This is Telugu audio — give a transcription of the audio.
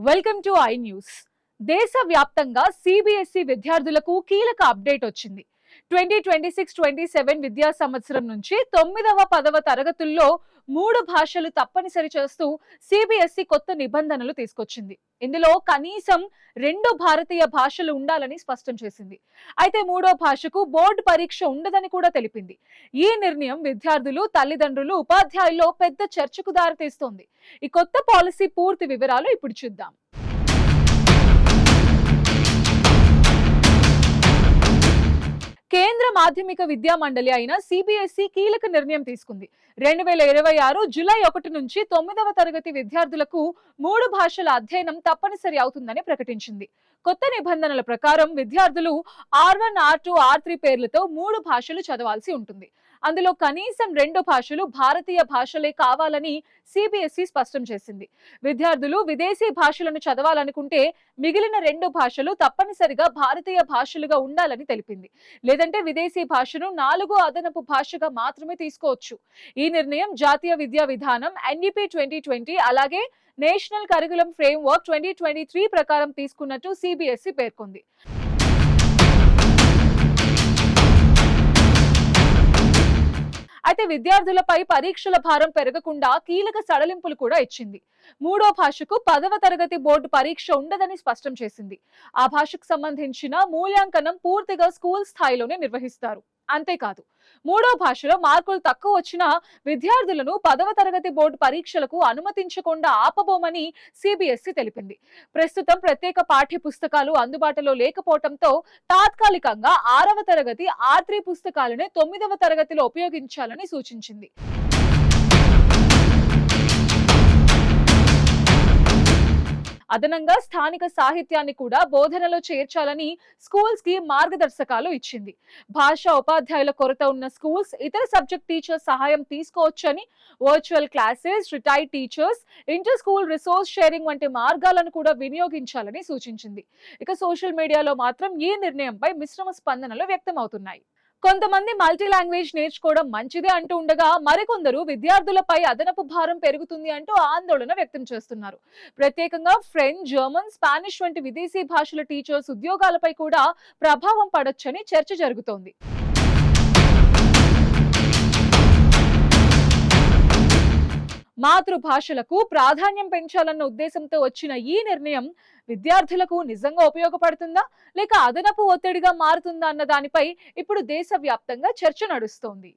Welcome to I news. దేశవ్యాప్తంగా సిబిఎస్ఈ విద్యార్థులకు కీలక అప్డేట్ వచ్చింది. 2026-27 విద్యా సంవత్సరం నుంచి 9వ 10వ తరగతుల్లో 3 భాషలు తప్పనిసరి చేస్తూ సిబిఎస్ఈ కొత్త నిబంధనలు తీసుకొచ్చింది. ఇందులో కనీసం 2 భారతీయ భాషలు ఉండాలని స్పష్టం చేసింది. అయితే 3వ భాషకు బోర్డు పరీక్ష ఉండదని కూడా తెలిపింది. ఈ నిర్ణయం విద్యార్థులు, తల్లిదండ్రులు, ఉపాధ్యాయుల్లో పెద్ద చర్చకు దారితీస్తోంది. ఈ కొత్త పాలసీ పూర్తి వివరాలు ఇప్పుడు చూద్దాం. కేంద్ర మాధ్యమిక విద్యా మండలి అయిన సిబిఎస్ఈ కీలక నిర్ణయం తీసుకుంది. 2026 జూలై 1 నుంచి 9వ తరగతి విద్యార్థులకు 3 భాషల అధ్యయనం తప్పనిసరి అవుతుందని ప్రకటించింది. కొత్త నిబంధనల ప్రకారం విద్యార్థులు R1, R2, R3 పేర్లతో 3 భాషలు చదవాల్సి ఉంటుంది. అందులో కనీసం 2 భాషలు భారతీయ భాషలే కావాలని సిబిఎస్ఈ స్పష్టం చేసింది. విద్యార్థులు విదేశీ భాషలను చదవాలనుకుంటే మిగిలిన 2 భాషలు తప్పనిసరిగా భారతీయ భాషలుగా ఉండాలని తెలిపింది. లేదంటే విదేశీ భాషను 4వ అదనపు భాషగా మాత్రమే తీసుకోవచ్చు. ఈ నిర్ణయం జాతీయ విద్యా విధానం ఎన్ఈపీ 2020 అలాగే నేషనల్ కరికులం ఫ్రేమ్వర్క్ 2023 ప్రకారం తీసుకున్నట్టు సిబిఎస్ఈ పేర్కొంది. అయితే విద్యార్థులపై పరీక్షల భారం పెరగకుండా కీలక సడలింపులు కూడా ఇచ్చింది. 3వ భాషకు 10వ తరగతి బోర్డు పరీక్ష ఉండదని స్పష్టం చేసింది. ఆ భాషకు సంబంధించిన మూల్యాంకనం పూర్తిగా స్కూల్ స్థాయిలోనే నిర్వహిస్తారు. అంతేకాదు 3వ భాషలో మార్కులు తక్కువ వచ్చినా విద్యార్థులను 10వ తరగతి బోర్డు పరీక్షలకు అనుమతించకుండా ఆపబోమని సిబిఎస్ఈ తెలిపింది. ప్రస్తుతం ప్రత్యేక పాఠ్య పుస్తకాలు అందుబాటులో లేకపోవడంతో తాత్కాలికంగా 6వ తరగతి R3 పుస్తకాలనే 9వ తరగతిలో ఉపయోగించాలని సూచించింది. అదనంగా స్థానిక సాహిత్యాన్ని కూడా బోధనలో చేర్చాలని స్కూల్స్ కి మార్గదర్శకాలు ఇచ్చింది. భాషా ఉపాధ్యాయుల కొరత ఉన్న స్కూల్స్ ఇతర సబ్జెక్ట్ టీచర్స్ సహాయం తీసుకోవచ్చని, virtual classes, retired teachers, inter school resource sharing వంటి మార్గాలను కూడా వినియోగించాలని సూచించింది. ఇక సోషల్ మీడియాలో మాత్రం ఈ నిర్ణయంపై మిశ్రమ స్పందనలు వ్యక్తమవుతున్నాయి. కొంతమంది మల్టీ లాంగ్వేజ్ నేర్చుకోవడం మంచిదే అంటూ ఉండగా మరికొందరు విద్యార్థులపై అదనపు భారం పెరుగుతుంది అంటూ ఆందోళన వ్యక్తం చేస్తున్నారు. ప్రత్యేకంగా ఫ్రెంచ్, జర్మన్, స్పానిష్ వంటి విదేశీ భాషల టీచర్స్ ఉద్యోగాలపై కూడా ప్రభావం పడొచ్చని చర్చ జరుగుతోంది. మాతృభాషలకు ప్రాధాన్యం పెంచాలన్న ఉద్దేశంతో వచ్చిన ఈ నిర్ణయం విద్యార్థులకు నిజంగా ఉపయోగపడుతుందా లేక అదనపు ఒత్తిడిగా మారుతుందా అన్న దానిపై ఇప్పుడు దేశవ్యాప్తంగా చర్చ నడుస్తోంది.